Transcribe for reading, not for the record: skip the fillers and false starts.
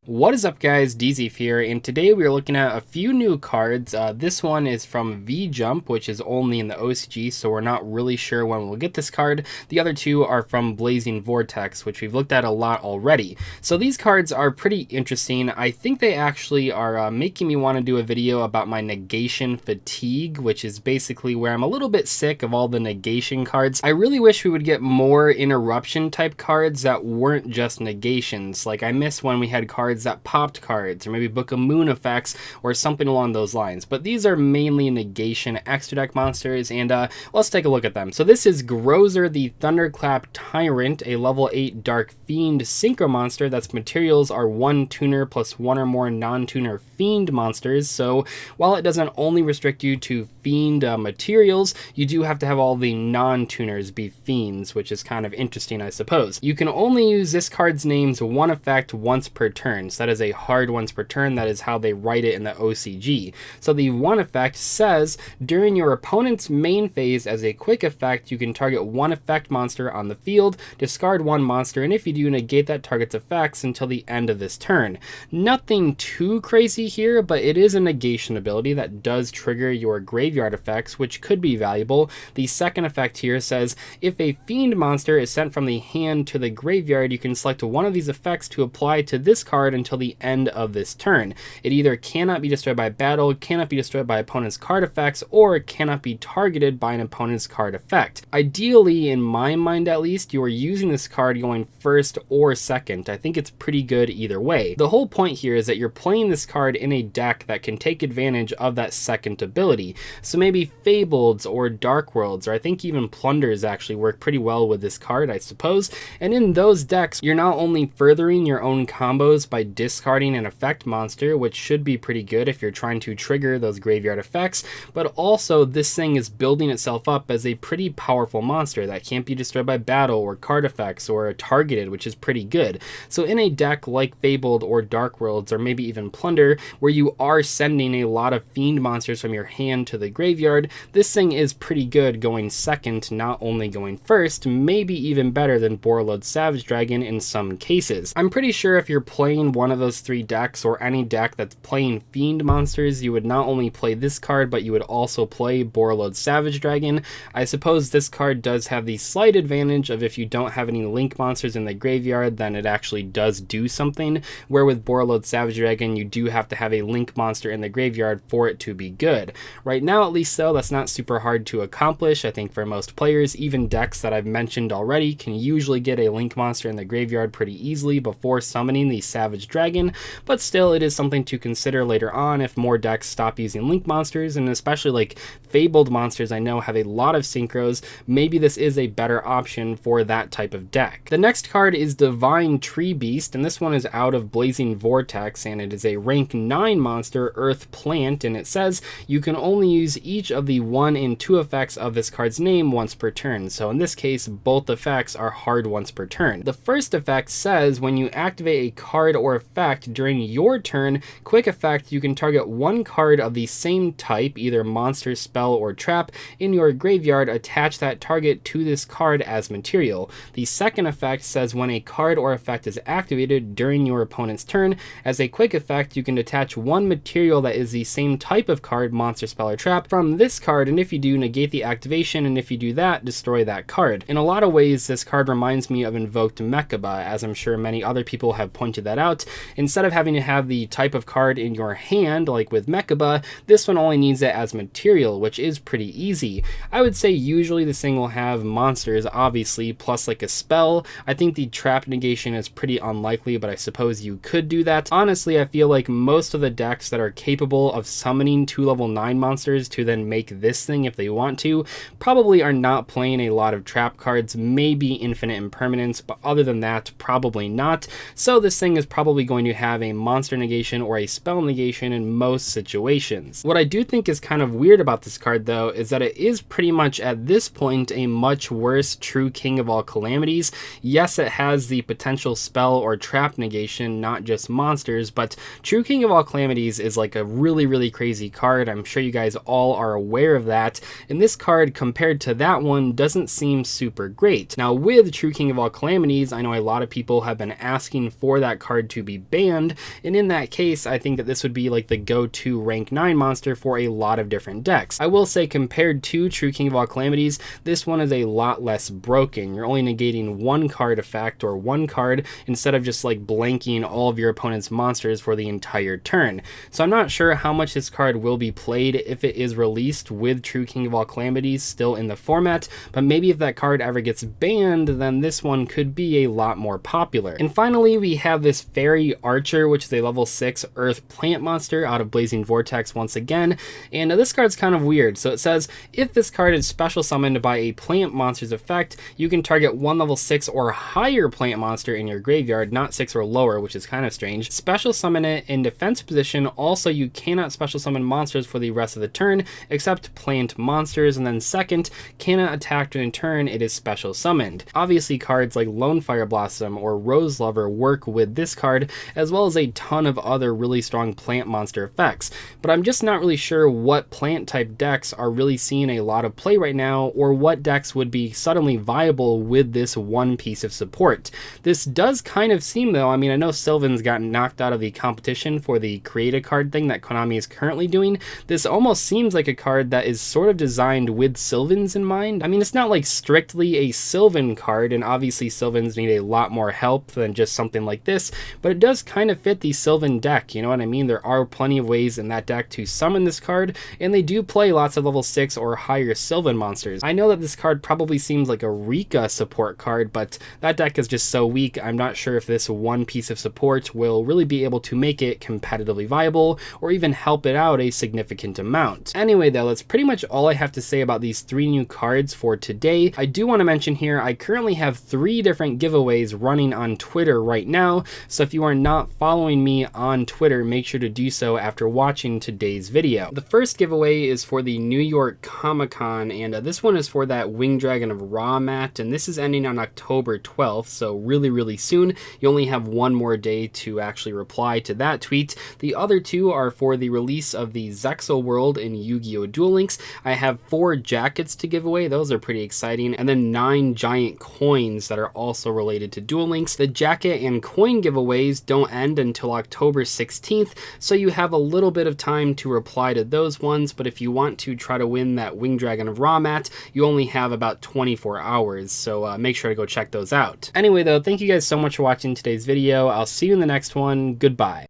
What is up, guys? Dzeeff here, and today we are looking at a few new cards. This one is from V-Jump, which is only in the OCG, so we're not really sure when we'll get this card. The other two are from Blazing Vortex, which we've looked at a lot already. So these cards are pretty interesting. I think they actually are making me want to do a video about my negation fatigue, which is basically where I'm a little bit sick of all the negation cards. I really wish we would get more interruption type cards that weren't just negations. Like, I miss when we had cards that popped cards, or maybe Book of Moon effects, or something along those lines. But these are mainly negation extra deck monsters, and let's take a look at them. So this is Grozer the Thunderclap Tyrant, a level 8 Dark Fiend Synchro monster that's materials are 1 tuner plus 1 or more non-tuner Fiend monsters. So while it doesn't only restrict you to Fiend materials, you do have to have all the non-tuners be Fiends, which is kind of interesting, I suppose. You can only use this card's name's one effect once per turn. So that is a hard once per turn. That is how they write it in the OCG. So the one effect says, during your opponent's main phase as a quick effect, you can target one effect monster on the field, discard one monster, and if you do, negate that target's effects until the end of this turn. Nothing too crazy here, but it is a negation ability that does trigger your graveyard effects, which could be valuable. The second effect here says, if a Fiend monster is sent from the hand to the graveyard, you can select one of these effects to apply to this card until the end of this turn. It either cannot be destroyed by battle, cannot be destroyed by opponent's card effects, or cannot be targeted by an opponent's card effect. Ideally, in my mind at least, you are using this card going first or second. I think it's pretty good either way. The whole point here is that you're playing this card in a deck that can take advantage of that second ability. So maybe Fableds or Dark Worlds, or I think even Plunders actually work pretty well with this card, I suppose. And in those decks, you're not only furthering your own combos by discarding an effect monster, which should be pretty good if you're trying to trigger those graveyard effects, but also this thing is building itself up as a pretty powerful monster that can't be destroyed by battle or card effects or targeted, which is pretty good. So in a deck like Fabled or Dark Worlds, or maybe even Plunder, where you are sending a lot of Fiend monsters from your hand to the graveyard, this thing is pretty good going second, not only going first, maybe even better than Borreload Savage Dragon in some cases. I'm pretty sure if you're playing one of those three decks, or any deck that's playing Fiend monsters, you would not only play this card, but you would also play Borreload Savage Dragon. I suppose this card does have the slight advantage of if you don't have any Link monsters in the graveyard, then it actually does do something, where with Borreload Savage Dragon, you do have to have a Link monster in the graveyard for it to be good. Right now, at least though, that's not super hard to accomplish. I think for most players, even decks that I've mentioned already can usually get a Link monster in the graveyard pretty easily before summoning the Savage Dragon, but still it is something to consider later on if more decks stop using Link monsters, and especially like Fabled monsters I know have a lot of synchros. Maybe this is a better option for that type of deck. The next card is Divine Treebeast, and this one is out of Blazing Vortex, and it is a rank 9 monster, Earth Plant, and it says you can only use each of the 1 and 2 effects of this card's name once per turn. So in this case, both effects are hard once per turn. The first effect says when you activate a card or effect during your turn, quick effect, you can target one card of the same type, either monster, spell, or trap, in your graveyard, attach that target to this card as material. The second effect says when a card or effect is activated during your opponent's turn, as a quick effect, you can detach one material that is the same type of card, monster, spell, or trap, from this card, and if you do, negate the activation, and if you do that, destroy that card. In a lot of ways, this card reminds me of Invoked Mechaba, as I'm sure many other people have pointed that out. Instead of having to have the type of card in your hand, like with Mechaba, this one only needs it as material, which is pretty easy. I would say usually this thing will have monsters, obviously, plus like a spell. I think the trap negation is pretty unlikely, but I suppose you could do that. Honestly, I feel like most of the decks that are capable of summoning 2 level 9 monsters to then make this thing if they want to, probably are not playing a lot of trap cards, maybe Infinite Impermanence, but other than that, probably not. So this thing is probably going to have a monster negation or a spell negation in most situations. What I do think is kind of weird about this card though is that it is pretty much at this point a much worse true king of all calamities. Yes, it has the potential spell or trap negation, not just monsters, but true king of all calamities is like a really crazy card. I'm sure you guys all are aware of that, and this card compared to that one doesn't seem super great. Now with true king of all calamities, I know a lot of people have been asking for that card to be banned, and in that case I think that this would be like the go-to rank 9 monster for a lot of different decks. I will say compared to true king of all calamities, this one is a lot less broken. You're only negating one card effect or one card instead of just like blanking all of your opponent's monsters for the entire turn. So I'm not sure how much this card will be played if it is released with true king of all calamities still in the format, but maybe if that card ever gets banned, then this one could be a lot more popular. And finally, we have this Fairy Archer, which is a level 6 earth plant monster out of Blazing Vortex once again, and this card's kind of weird. So it says, if this card is special summoned by a plant monster's effect, you can target one level 6 or higher plant monster in your graveyard, not 6 or lower, which is kind of strange. Special summon it in defense position. Also, you cannot special summon monsters for the rest of the turn except plant monsters, and then second, cannot attack during turn it is special summoned. Obviously cards like Lone Fire Blossom or Rose Lover work with this card, as well as a ton of other really strong plant monster effects, but I'm just not really sure what plant type decks are really seeing a lot of play right now, or what decks would be suddenly viable with this one piece of support. This does kind of seem though, I mean, I know Sylvan's gotten knocked out of the competition for the create a card thing that Konami is currently doing. This almost seems like a card that is sort of designed with Sylvans in mind. I mean, it's not like strictly a Sylvan card, and obviously Sylvans need a lot more help than just something like this, but it does kind of fit the Sylvan deck, you know what I mean? There are plenty of ways in that deck to summon this card, and they do play lots of level 6 or higher Sylvan monsters. I know that this card probably seems like a Rika support card, but that deck is just so weak, I'm not sure if this one piece of support will really be able to make it competitively viable, or even help it out a significant amount. Anyway though, that's pretty much all I have to say about these 3 new cards for today. I do want to mention here, I currently have 3 different giveaways running on Twitter right now, so if you are not following me on Twitter, make sure to do so after watching today's video. The first giveaway is for the New York Comic Con, and this one is for that Wing Dragon of Ra mat, and this is ending on October 12th, so really soon. You only have one more day to actually reply to that tweet. The other 2 are for the release of the Zexal World in Yu-Gi-Oh! Duel Links. I have 4 jackets to give away, those are pretty exciting, and then 9 giant coins that are also related to Duel Links. The jacket and coin giveaways don't end until October 16th, so you have a little bit of time to reply to those ones, but if you want to try to win that Wing Dragon of Ra mat, you only have about 24 hours, so make sure to go check those out. Anyway though, thank you guys so much for watching today's video. I'll see you in the next one. Goodbye.